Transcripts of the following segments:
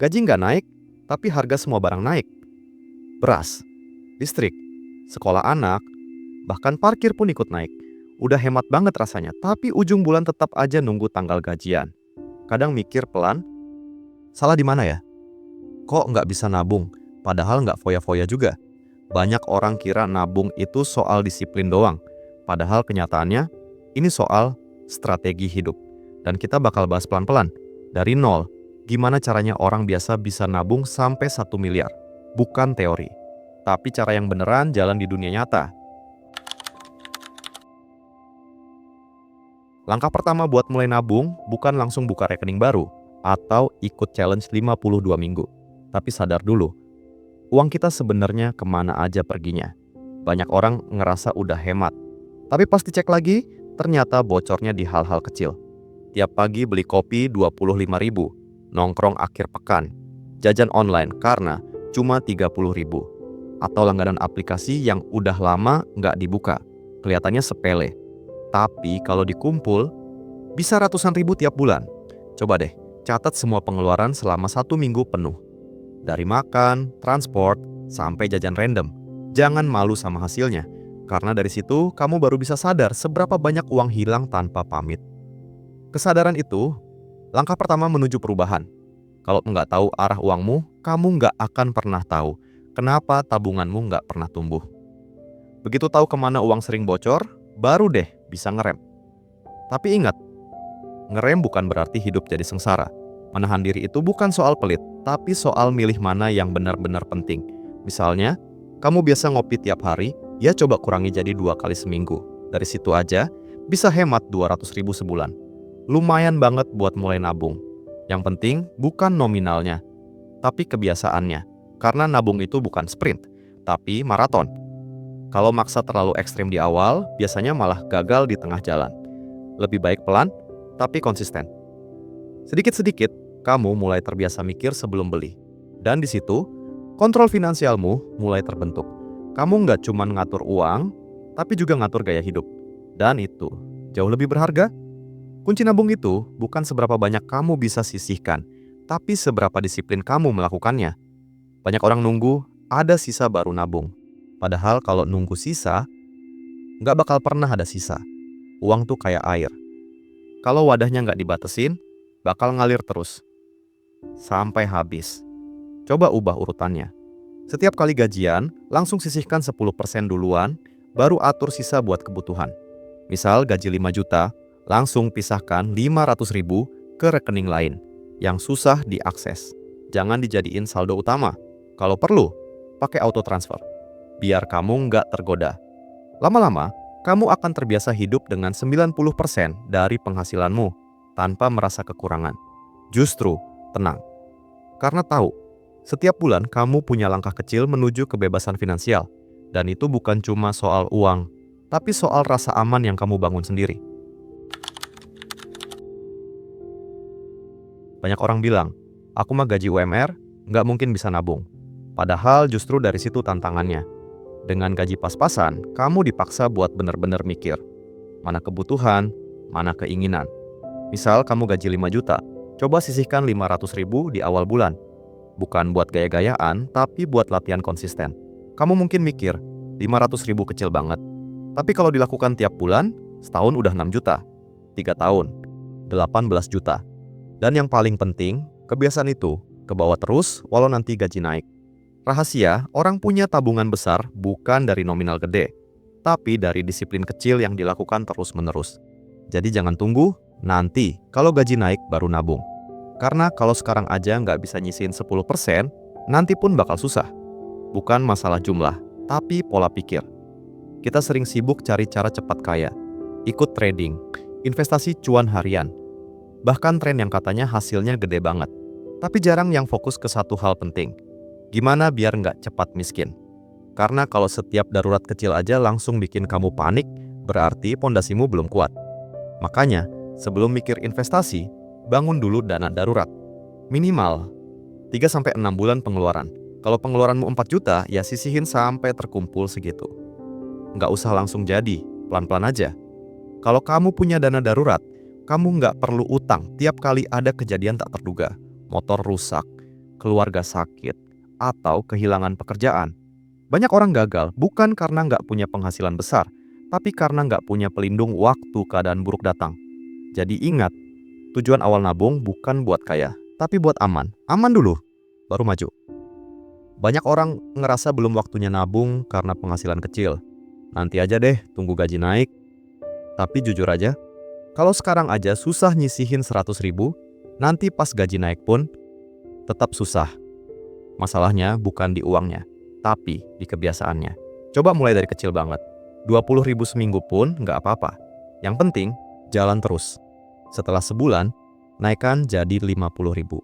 Gaji nggak naik, tapi harga semua barang naik. Beras, listrik, sekolah anak, bahkan parkir pun ikut naik. Udah hemat banget rasanya, tapi ujung bulan tetap aja nunggu tanggal gajian. Kadang mikir pelan, salah di mana ya? Kok nggak bisa nabung? Padahal nggak foya-foya juga. Banyak orang kira nabung itu soal disiplin doang. Padahal kenyataannya, ini soal strategi hidup. Dan kita bakal bahas pelan-pelan. Dari nol, gimana caranya orang biasa bisa nabung sampai 1 miliar. Bukan teori, tapi cara yang beneran jalan di dunia nyata. Langkah pertama buat mulai nabung bukan langsung buka rekening baru atau ikut challenge 52 minggu. Tapi sadar dulu, uang kita sebenarnya kemana aja perginya. Banyak orang ngerasa udah hemat, tapi pas dicek lagi, ternyata bocornya di hal-hal kecil. Tiap pagi beli kopi 25.000, nongkrong akhir pekan, jajan online karena cuma 30.000, atau langganan aplikasi yang udah lama nggak dibuka. Kelihatannya sepele, tapi kalau dikumpul, bisa ratusan ribu tiap bulan. Coba deh, catat semua pengeluaran selama 1 minggu penuh. Dari makan, transport, sampai jajan random. Jangan malu sama hasilnya, karena dari situ kamu baru bisa sadar seberapa banyak uang hilang tanpa pamit. Kesadaran itu, langkah pertama menuju perubahan. Kalau nggak tahu arah uangmu, kamu nggak akan pernah tahu kenapa tabunganmu nggak pernah tumbuh. Begitu tahu kemana uang sering bocor, baru deh bisa ngerem. Tapi ingat, ngerem bukan berarti hidup jadi sengsara. Menahan diri itu bukan soal pelit, tapi soal milih mana yang benar-benar penting. Misalnya, kamu biasa ngopi tiap hari, ya coba kurangi jadi 2 kali seminggu. Dari situ aja, bisa hemat 200.000 sebulan. Lumayan banget buat mulai nabung. Yang penting bukan nominalnya, tapi kebiasaannya. Karena nabung itu bukan sprint, tapi maraton. Kalau maksa terlalu ekstrim di awal, biasanya malah gagal di tengah jalan. Lebih baik pelan, tapi konsisten. Sedikit-sedikit, kamu mulai terbiasa mikir sebelum beli. Dan di situ, kontrol finansialmu mulai terbentuk. Kamu nggak cuma ngatur uang, tapi juga ngatur gaya hidup. Dan itu jauh lebih berharga. Kunci nabung itu bukan seberapa banyak kamu bisa sisihkan, tapi seberapa disiplin kamu melakukannya. Banyak orang nunggu ada sisa baru nabung. Padahal kalau nunggu sisa, nggak bakal pernah ada sisa. Uang tuh kayak air. Kalau wadahnya nggak dibatesin, bakal ngalir terus. Sampai habis. Coba ubah urutannya. Setiap kali gajian, langsung sisihkan 10% duluan, baru atur sisa buat kebutuhan. Misal gaji 5 juta, langsung pisahkan 500.000 ke rekening lain yang susah diakses. Jangan dijadiin saldo utama. Kalau perlu, pakai auto transfer. Biar kamu nggak tergoda. Lama-lama, kamu akan terbiasa hidup dengan 90% dari penghasilanmu tanpa merasa kekurangan. Justru tenang. Karena tahu, setiap bulan kamu punya langkah kecil menuju kebebasan finansial. Dan itu bukan cuma soal uang, tapi soal rasa aman yang kamu bangun sendiri. Banyak orang bilang, aku mah gaji UMR, nggak mungkin bisa nabung. Padahal justru dari situ tantangannya. Dengan gaji pas-pasan, kamu dipaksa buat benar-benar mikir. Mana kebutuhan, mana keinginan. Misal kamu gaji 5 juta, coba sisihkan 500.000 di awal bulan. Bukan buat gaya-gayaan, tapi buat latihan konsisten. Kamu mungkin mikir, 500.000 kecil banget. Tapi kalau dilakukan tiap bulan, setahun udah 6 juta. 3 tahun, 18 juta. Dan yang paling penting, kebiasaan itu kebawa terus walau nanti gaji naik. Rahasia, orang punya tabungan besar bukan dari nominal gede, tapi dari disiplin kecil yang dilakukan terus-menerus. Jadi jangan tunggu, nanti kalau gaji naik baru nabung. Karena kalau sekarang aja nggak bisa nyisihin 10%, nanti pun bakal susah. Bukan masalah jumlah, tapi pola pikir. Kita sering sibuk cari cara cepat kaya, ikut trading, investasi cuan harian. Bahkan tren yang katanya hasilnya gede banget. Tapi jarang yang fokus ke satu hal penting. Gimana biar nggak cepat miskin? Karena kalau setiap darurat kecil aja langsung bikin kamu panik, berarti pondasimu belum kuat. Makanya, sebelum mikir investasi, bangun dulu dana darurat. Minimal 3-6 bulan pengeluaran. Kalau pengeluaranmu 4 juta, ya sisihin sampai terkumpul segitu. Nggak usah langsung jadi, pelan-pelan aja. Kalau kamu punya dana darurat, kamu nggak perlu utang tiap kali ada kejadian tak terduga. Motor rusak, keluarga sakit, atau kehilangan pekerjaan. Banyak orang gagal bukan karena nggak punya penghasilan besar, tapi karena nggak punya pelindung waktu keadaan buruk datang. Jadi ingat, tujuan awal nabung bukan buat kaya, tapi buat aman. Aman dulu, baru maju. Banyak orang ngerasa belum waktunya nabung karena penghasilan kecil. Nanti aja deh, tunggu gaji naik. Tapi jujur aja, kalau sekarang aja susah nyisihin 100.000, nanti pas gaji naik pun tetap susah. Masalahnya bukan di uangnya, tapi di kebiasaannya. Coba mulai dari kecil banget. 20.000 seminggu pun nggak apa-apa. Yang penting, jalan terus. Setelah sebulan, naikkan jadi 50.000.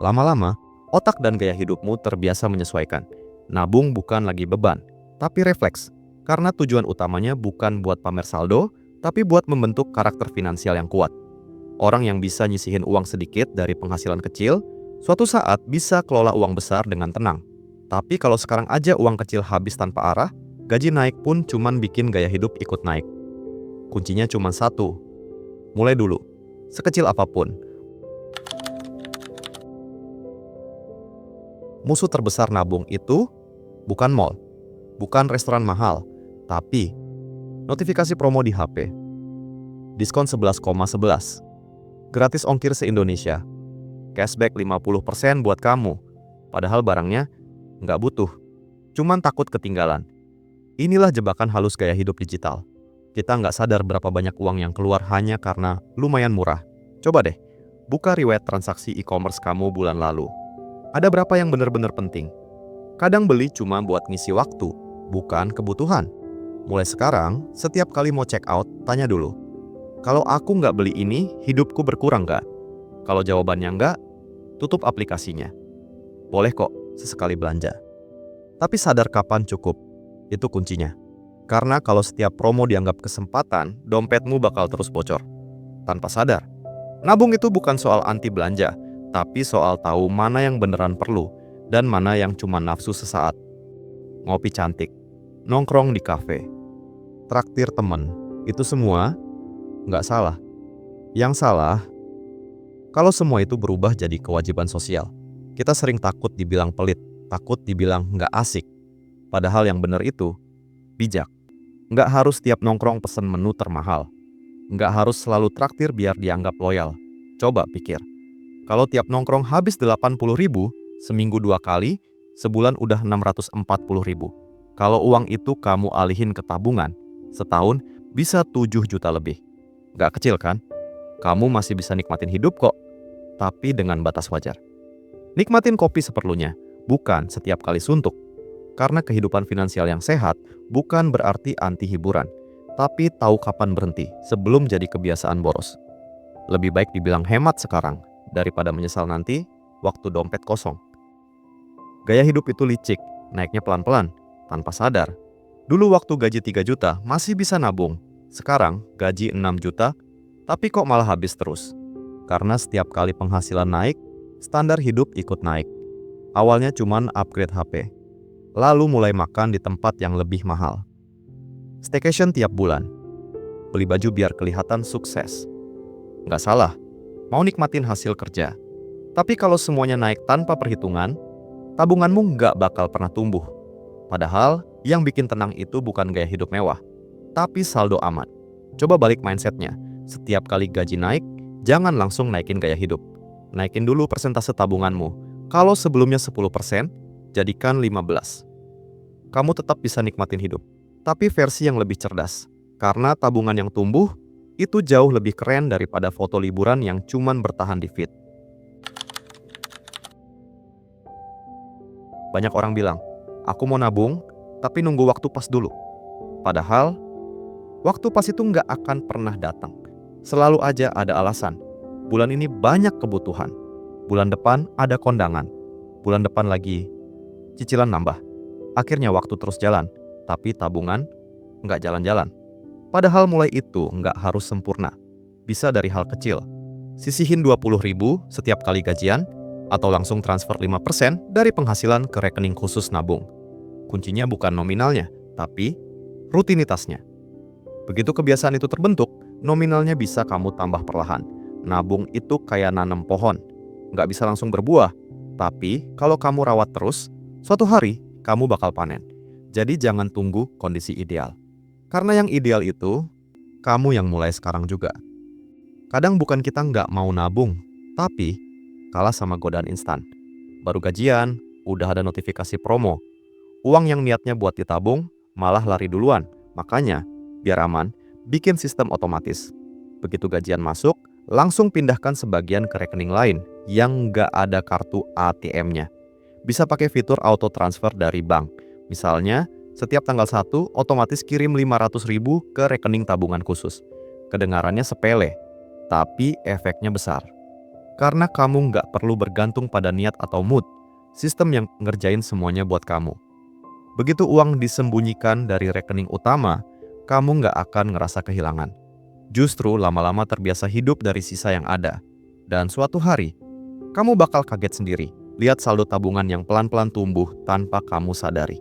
Lama-lama, otak dan gaya hidupmu terbiasa menyesuaikan. Nabung bukan lagi beban, tapi refleks. Karena tujuan utamanya bukan buat pamer saldo, tapi buat membentuk karakter finansial yang kuat. Orang yang bisa nyisihin uang sedikit dari penghasilan kecil, suatu saat bisa kelola uang besar dengan tenang. Tapi kalau sekarang aja uang kecil habis tanpa arah, gaji naik pun cuman bikin gaya hidup ikut naik. Kuncinya cuma satu, mulai dulu, sekecil apapun. Musuh terbesar nabung itu bukan mall, bukan restoran mahal, tapi notifikasi promo di HP. Diskon 11,11. Gratis ongkir se-Indonesia. Cashback 50% buat kamu. Padahal barangnya nggak butuh. Cuman takut ketinggalan. Inilah jebakan halus gaya hidup digital. Kita nggak sadar berapa banyak uang yang keluar hanya karena lumayan murah. Coba deh, buka riwayat transaksi e-commerce kamu bulan lalu. Ada berapa yang benar-benar penting? Kadang beli cuma buat ngisi waktu, bukan kebutuhan. Mulai sekarang, setiap kali mau check out, tanya dulu. Kalau aku nggak beli ini, hidupku berkurang nggak? Kalau jawabannya nggak, tutup aplikasinya. Boleh kok, sesekali belanja. Tapi sadar kapan cukup, itu kuncinya. Karena kalau setiap promo dianggap kesempatan, dompetmu bakal terus bocor. Tanpa sadar. Nabung itu bukan soal anti belanja, tapi soal tahu mana yang beneran perlu dan mana yang cuma nafsu sesaat. Ngopi cantik, nongkrong di kafe, traktir temen, itu semua nggak salah. Yang salah, kalau semua itu berubah jadi kewajiban sosial. Kita sering takut dibilang pelit, takut dibilang nggak asik. Padahal yang bener itu bijak. Nggak harus tiap nongkrong pesen menu termahal. Nggak harus selalu traktir biar dianggap loyal. Coba pikir. Kalau tiap nongkrong habis 80.000, seminggu 2 kali, sebulan udah 640.000. Kalau uang itu kamu alihin ke tabungan, setahun bisa 7 juta lebih. Gak kecil kan? Kamu masih bisa nikmatin hidup kok, tapi dengan batas wajar. Nikmatin kopi seperlunya, bukan setiap kali suntuk. Karena kehidupan finansial yang sehat bukan berarti anti hiburan, tapi tahu kapan berhenti sebelum jadi kebiasaan boros. Lebih baik dibilang hemat sekarang, daripada menyesal nanti waktu dompet kosong. Gaya hidup itu licik, naiknya pelan-pelan, tanpa sadar. Dulu waktu gaji 3 juta masih bisa nabung. Sekarang gaji 6 juta, tapi kok malah habis terus. Karena setiap kali penghasilan naik, standar hidup ikut naik. Awalnya cuman upgrade HP. Lalu mulai makan di tempat yang lebih mahal. Staycation tiap bulan. Beli baju biar kelihatan sukses. Nggak salah, mau nikmatin hasil kerja. Tapi kalau semuanya naik tanpa perhitungan, tabunganmu nggak bakal pernah tumbuh. Padahal, yang bikin tenang itu bukan gaya hidup mewah, tapi saldo aman. Coba balik mindsetnya. Setiap kali gaji naik, jangan langsung naikin gaya hidup. Naikin dulu persentase tabunganmu. Kalau sebelumnya 10%, jadikan 15%. Kamu tetap bisa nikmatin hidup, tapi versi yang lebih cerdas. Karena tabungan yang tumbuh, itu jauh lebih keren daripada foto liburan yang cuman bertahan di feed. Banyak orang bilang, aku mau nabung, tapi nunggu waktu pas dulu. Padahal, waktu pas itu nggak akan pernah datang. Selalu aja ada alasan. Bulan ini banyak kebutuhan. Bulan depan ada kondangan. Bulan depan lagi cicilan nambah. Akhirnya waktu terus jalan, tapi tabungan nggak jalan-jalan. Padahal mulai itu nggak harus sempurna. Bisa dari hal kecil. Sisihin 20.000 setiap kali gajian, atau langsung transfer 5% dari penghasilan ke rekening khusus nabung. Kuncinya bukan nominalnya, tapi rutinitasnya. Begitu kebiasaan itu terbentuk, nominalnya bisa kamu tambah perlahan. Nabung itu kayak nanam pohon. Nggak bisa langsung berbuah, Tapi kalau kamu rawat terus, suatu hari kamu bakal panen. Jadi jangan tunggu kondisi ideal. Karena yang ideal itu, kamu yang mulai sekarang juga. Kadang bukan kita nggak mau nabung, tapi kalah sama godaan instan. Baru gajian, udah ada notifikasi promo. Uang yang niatnya buat ditabung, malah lari duluan. Makanya, biar aman, bikin sistem otomatis. Begitu gajian masuk, langsung pindahkan sebagian ke rekening lain yang nggak ada kartu ATM-nya. Bisa pakai fitur auto transfer dari bank. Misalnya, setiap tanggal 1 otomatis kirim 500.000 ke rekening tabungan khusus. Kedengarannya sepele, tapi efeknya besar. Karena kamu nggak perlu bergantung pada niat atau mood, sistem yang ngerjain semuanya buat kamu. Begitu uang disembunyikan dari rekening utama, kamu nggak akan ngerasa kehilangan. Justru lama-lama terbiasa hidup dari sisa yang ada. Dan suatu hari, kamu bakal kaget sendiri, lihat saldo tabungan yang pelan-pelan tumbuh tanpa kamu sadari.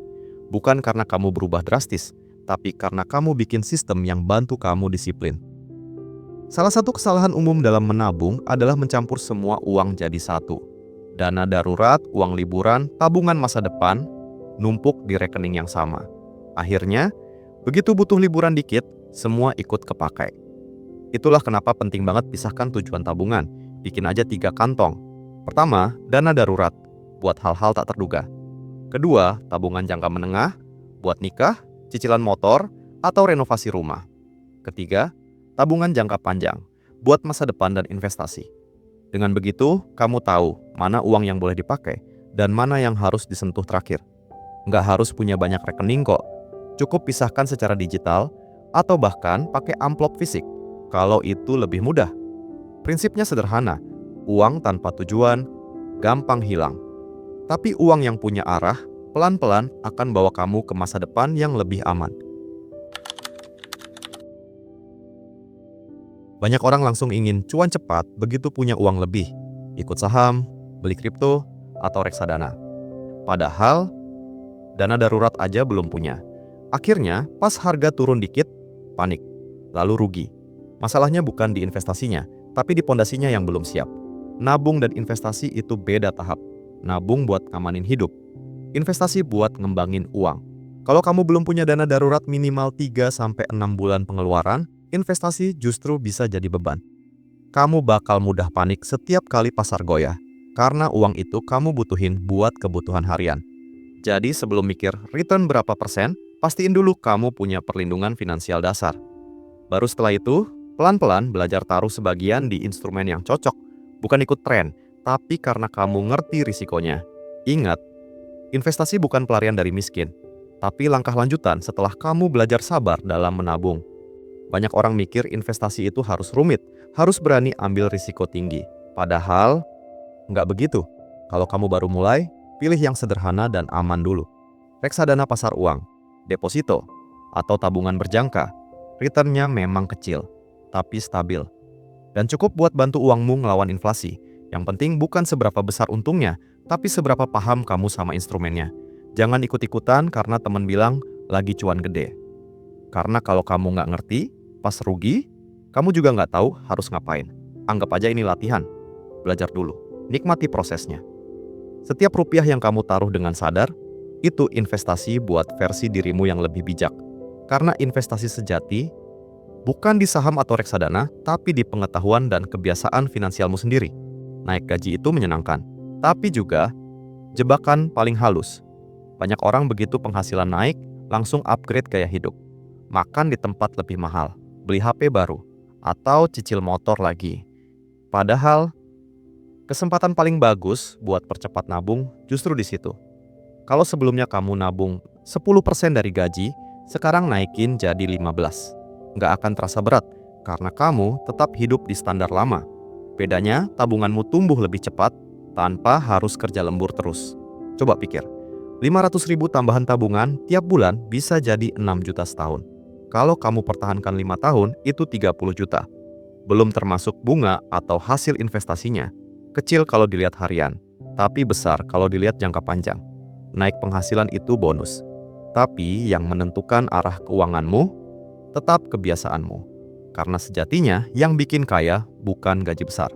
Bukan karena kamu berubah drastis, tapi karena kamu bikin sistem yang bantu kamu disiplin. Salah satu kesalahan umum dalam menabung adalah mencampur semua uang jadi satu. Dana darurat, uang liburan, tabungan masa depan, numpuk di rekening yang sama. Akhirnya, begitu butuh liburan dikit, semua ikut kepakai. Itulah kenapa penting banget pisahkan tujuan tabungan. Bikin aja 3 kantong. Pertama, dana darurat, buat hal-hal tak terduga. Kedua, tabungan jangka menengah, buat nikah, cicilan motor, atau renovasi rumah. Ketiga, tabungan jangka panjang, buat masa depan dan investasi. Dengan begitu, kamu tahu mana uang yang boleh dipakai dan mana yang harus disentuh terakhir. Nggak harus punya banyak rekening kok. Cukup pisahkan secara digital atau bahkan pakai amplop fisik kalau itu lebih mudah. Prinsipnya sederhana, uang tanpa tujuan gampang hilang. Tapi uang yang punya arah pelan-pelan akan bawa kamu ke masa depan yang lebih aman. Banyak orang langsung ingin cuan cepat begitu punya uang lebih. Ikut saham, beli kripto, atau reksadana. Padahal, dana darurat aja belum punya. Akhirnya, pas harga turun dikit, panik. Lalu rugi. Masalahnya bukan di investasinya, tapi di pondasinya yang belum siap. Nabung dan investasi itu beda tahap. Nabung buat ngamanin hidup. Investasi buat ngembangin uang. Kalau kamu belum punya dana darurat minimal 3-6 bulan pengeluaran, investasi justru bisa jadi beban. Kamu bakal mudah panik setiap kali pasar goyah, karena uang itu kamu butuhin buat kebutuhan harian. Jadi sebelum mikir return berapa persen, pastiin dulu kamu punya perlindungan finansial dasar. Baru setelah itu, pelan-pelan belajar taruh sebagian di instrumen yang cocok, bukan ikut tren, tapi karena kamu ngerti risikonya. Ingat, investasi bukan pelarian dari miskin, tapi langkah lanjutan setelah kamu belajar sabar dalam menabung. Banyak orang mikir investasi itu harus rumit, harus berani ambil risiko tinggi. Padahal, nggak begitu. Kalau kamu baru mulai, pilih yang sederhana dan aman dulu. Reksadana pasar uang, deposito, atau tabungan berjangka. Returnnya memang kecil, tapi stabil. Dan cukup buat bantu uangmu ngelawan inflasi. Yang penting bukan seberapa besar untungnya, tapi seberapa paham kamu sama instrumennya. Jangan ikut-ikutan karena teman bilang lagi cuan gede. Karena kalau kamu nggak ngerti, pas rugi, kamu juga nggak tahu harus ngapain. Anggap aja ini latihan. Belajar dulu. Nikmati prosesnya. Setiap rupiah yang kamu taruh dengan sadar, itu investasi buat versi dirimu yang lebih bijak. Karena investasi sejati bukan di saham atau reksadana, tapi di pengetahuan dan kebiasaan finansialmu sendiri. Naik gaji itu menyenangkan, tapi juga jebakan paling halus. Banyak orang begitu penghasilan naik, langsung upgrade gaya hidup. Makan di tempat lebih mahal, beli HP baru, atau cicil motor lagi. Padahal, kesempatan paling bagus buat percepat nabung justru di situ. Kalau sebelumnya kamu nabung 10% dari gaji, sekarang naikin jadi 15%. Nggak akan terasa berat, karena kamu tetap hidup di standar lama. Bedanya, tabunganmu tumbuh lebih cepat, tanpa harus kerja lembur terus. Coba pikir, 500.000 tambahan tabungan tiap bulan bisa jadi 6 juta setahun. Kalau kamu pertahankan 5 tahun, itu 30 juta. Belum termasuk bunga atau hasil investasinya. Kecil kalau dilihat harian, tapi besar kalau dilihat jangka panjang. Naik penghasilan itu bonus. Tapi yang menentukan arah keuanganmu, tetap kebiasaanmu. Karena sejatinya yang bikin kaya bukan gaji besar,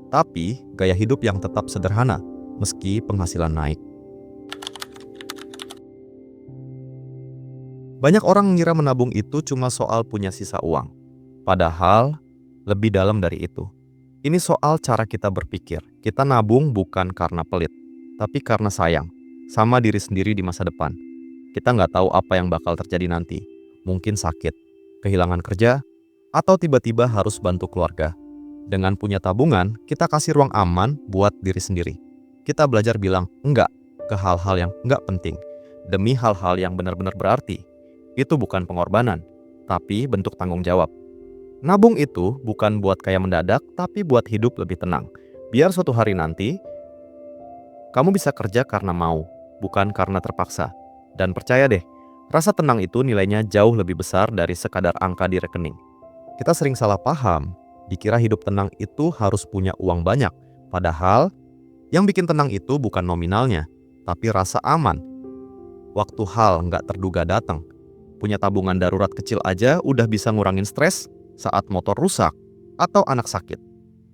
tapi gaya hidup yang tetap sederhana, meski penghasilan naik. Banyak orang mengira menabung itu cuma soal punya sisa uang. Padahal lebih dalam dari itu. Ini soal cara kita berpikir. Kita nabung bukan karena pelit, tapi karena sayang sama diri sendiri di masa depan. Kita nggak tahu apa yang bakal terjadi nanti. Mungkin sakit, kehilangan kerja, atau tiba-tiba harus bantu keluarga. Dengan punya tabungan, kita kasih ruang aman buat diri sendiri. Kita belajar bilang enggak ke hal-hal yang enggak penting, demi hal-hal yang benar-benar berarti. Itu bukan pengorbanan, tapi bentuk tanggung jawab. Nabung itu bukan buat kaya mendadak, tapi buat hidup lebih tenang. Biar suatu hari nanti, kamu bisa kerja karena mau, bukan karena terpaksa. Dan percaya deh, rasa tenang itu nilainya jauh lebih besar dari sekadar angka di rekening. Kita sering salah paham, dikira hidup tenang itu harus punya uang banyak. Padahal, yang bikin tenang itu bukan nominalnya, tapi rasa aman. Waktu hal nggak terduga datang. Punya tabungan darurat kecil aja udah bisa ngurangin stres saat motor rusak atau anak sakit.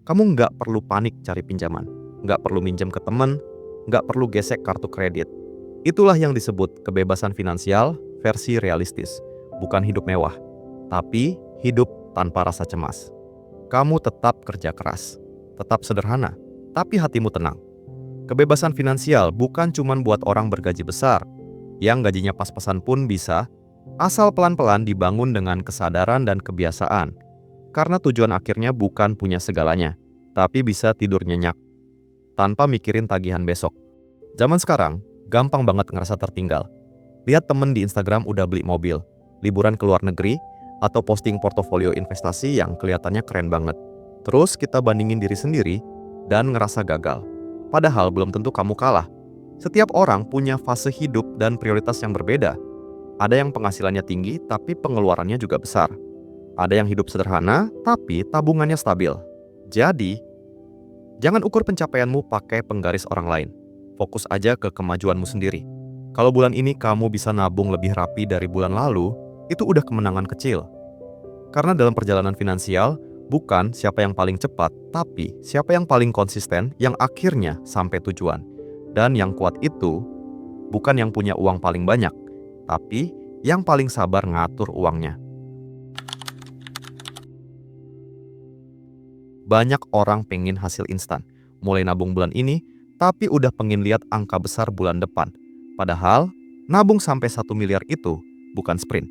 Kamu nggak perlu panik cari pinjaman, nggak perlu minjem ke teman, nggak perlu gesek kartu kredit. Itulah yang disebut kebebasan finansial versi realistis. Bukan hidup mewah, tapi hidup tanpa rasa cemas. Kamu tetap kerja keras, tetap sederhana, tapi hatimu tenang. Kebebasan finansial bukan cuma buat orang bergaji besar. Yang gajinya pas-pasan pun bisa, asal pelan-pelan dibangun dengan kesadaran dan kebiasaan. Karena tujuan akhirnya bukan punya segalanya, tapi bisa tidur nyenyak tanpa mikirin tagihan besok. Zaman sekarang, gampang banget ngerasa tertinggal. Lihat temen di Instagram udah beli mobil, liburan ke luar negeri, atau posting portofolio investasi yang kelihatannya keren banget. Terus kita bandingin diri sendiri dan ngerasa gagal. Padahal belum tentu kamu kalah. Setiap orang punya fase hidup dan prioritas yang berbeda. Ada yang penghasilannya tinggi tapi pengeluarannya juga besar. Ada yang hidup sederhana tapi tabungannya stabil. Jadi, jangan ukur pencapaianmu pakai penggaris orang lain. Fokus aja ke kemajuanmu sendiri. Kalau bulan ini kamu bisa nabung lebih rapi dari bulan lalu, itu udah kemenangan kecil. Karena dalam perjalanan finansial, bukan siapa yang paling cepat, tapi siapa yang paling konsisten yang akhirnya sampai tujuan. Dan yang kuat itu bukan yang punya uang paling banyak, tapi yang paling sabar ngatur uangnya. Banyak orang pengen hasil instan, mulai nabung bulan ini, tapi udah pengen lihat angka besar bulan depan. Padahal, nabung sampai 1 miliar itu bukan sprint,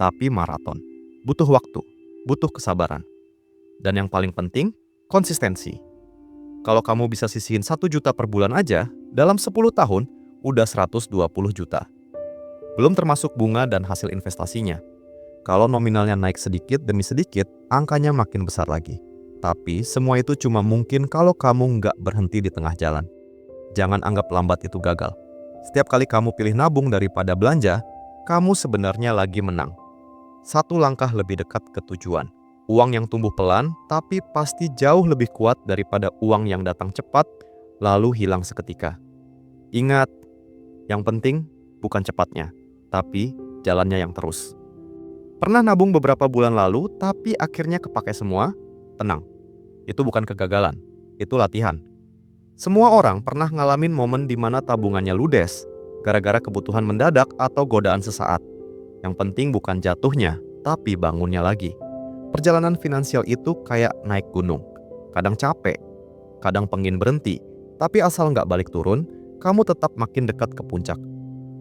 tapi maraton. Butuh waktu, butuh kesabaran. Dan yang paling penting, konsistensi. Kalau kamu bisa sisihin 1 juta per bulan aja, dalam 10 tahun, udah 120 juta. Belum termasuk bunga dan hasil investasinya. Kalau nominalnya naik sedikit demi sedikit, angkanya makin besar lagi. Tapi semua itu cuma mungkin kalau kamu nggak berhenti di tengah jalan. Jangan anggap lambat itu gagal. Setiap kali kamu pilih nabung daripada belanja, kamu sebenarnya lagi menang. 1 langkah lebih dekat ke tujuan. Uang yang tumbuh pelan, tapi pasti jauh lebih kuat daripada uang yang datang cepat, lalu hilang seketika. Ingat, yang penting bukan cepatnya, tapi jalannya yang terus. Pernah nabung beberapa bulan lalu, tapi akhirnya kepake semua? Tenang, itu bukan kegagalan, itu latihan. Semua orang pernah ngalamin momen di mana tabungannya ludes, gara-gara kebutuhan mendadak atau godaan sesaat. Yang penting bukan jatuhnya, tapi bangunnya lagi. Perjalanan finansial itu kayak naik gunung. Kadang capek, kadang pengen berhenti, tapi asal nggak balik turun, kamu tetap makin dekat ke puncak.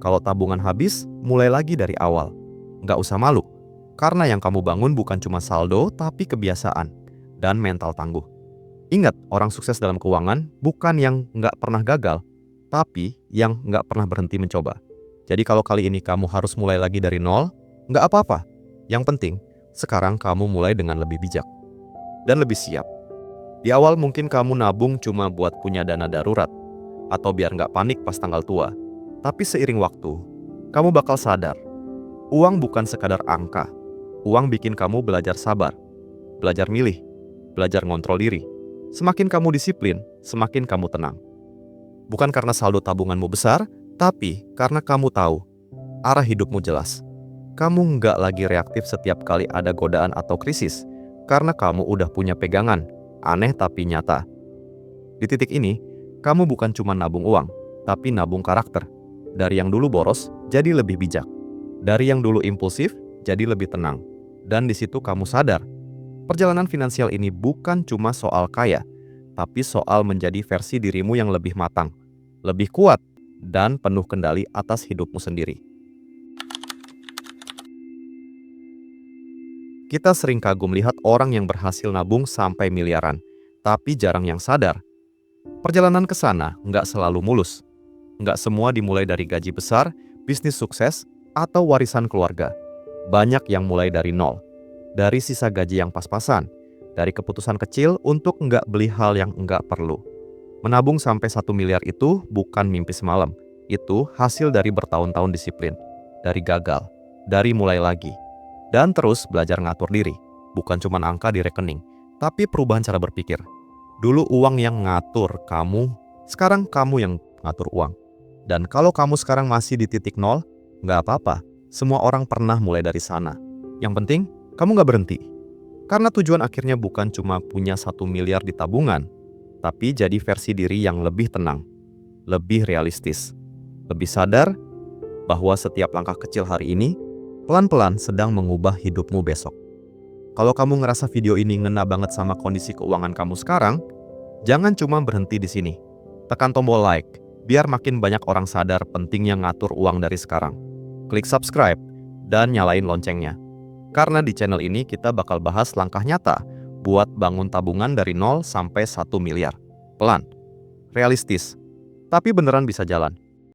Kalau tabungan habis, mulai lagi dari awal. Nggak usah malu, karena yang kamu bangun bukan cuma saldo, tapi kebiasaan dan mental tangguh. Ingat, orang sukses dalam keuangan bukan yang nggak pernah gagal, tapi yang nggak pernah berhenti mencoba. Jadi kalau kali ini kamu harus mulai lagi dari nol, nggak apa-apa. Yang penting, sekarang kamu mulai dengan lebih bijak dan lebih siap. Di awal mungkin kamu nabung cuma buat punya dana darurat, atau biar nggak panik pas tanggal tua. Tapi seiring waktu, kamu bakal sadar, uang bukan sekadar angka. Uang bikin kamu belajar sabar, belajar milih, belajar ngontrol diri. Semakin kamu disiplin, semakin kamu tenang. Bukan karena saldo tabunganmu besar, tapi karena kamu tahu arah hidupmu jelas. Kamu nggak lagi reaktif setiap kali ada godaan atau krisis, karena kamu udah punya pegangan, aneh tapi nyata. Di titik ini, Kamu bukan cuma nabung uang, tapi nabung karakter. Dari yang dulu boros, jadi lebih bijak. Dari yang dulu impulsif, jadi lebih tenang. Dan di situ kamu sadar, perjalanan finansial ini bukan cuma soal kaya, tapi soal menjadi versi dirimu yang lebih matang, lebih kuat, dan penuh kendali atas hidupmu sendiri. Kita sering kagum lihat orang yang berhasil nabung sampai miliaran, tapi jarang yang sadar. Perjalanan ke sana nggak selalu mulus. Nggak semua dimulai dari gaji besar, bisnis sukses, atau warisan keluarga. Banyak yang mulai dari nol. Dari sisa gaji yang pas-pasan. Dari keputusan kecil untuk nggak beli hal yang nggak perlu. Menabung sampai 1 miliar itu bukan mimpi semalam. Itu hasil dari bertahun-tahun disiplin. Dari gagal. Dari mulai lagi. Dan terus belajar ngatur diri. Bukan cuma angka di rekening, tapi perubahan cara berpikir. Dulu uang yang ngatur kamu, sekarang kamu yang ngatur uang. Dan kalau kamu sekarang masih di titik nol, nggak apa-apa. Semua orang pernah mulai dari sana. Yang penting, kamu nggak berhenti. Karena tujuan akhirnya bukan cuma punya 1 miliar di tabungan, tapi jadi versi diri yang lebih tenang, lebih realistis, lebih sadar bahwa setiap langkah kecil hari ini pelan-pelan sedang mengubah hidupmu besok. Kalau kamu ngerasa video ini ngena banget sama kondisi keuangan kamu sekarang, jangan cuma berhenti di sini. Tekan tombol like, biar makin banyak orang sadar pentingnya ngatur uang dari sekarang. Klik subscribe, dan nyalain loncengnya. Karena di channel ini kita bakal bahas langkah nyata buat bangun tabungan dari 0 sampai 1 miliar. Pelan, realistis, tapi beneran bisa jalan.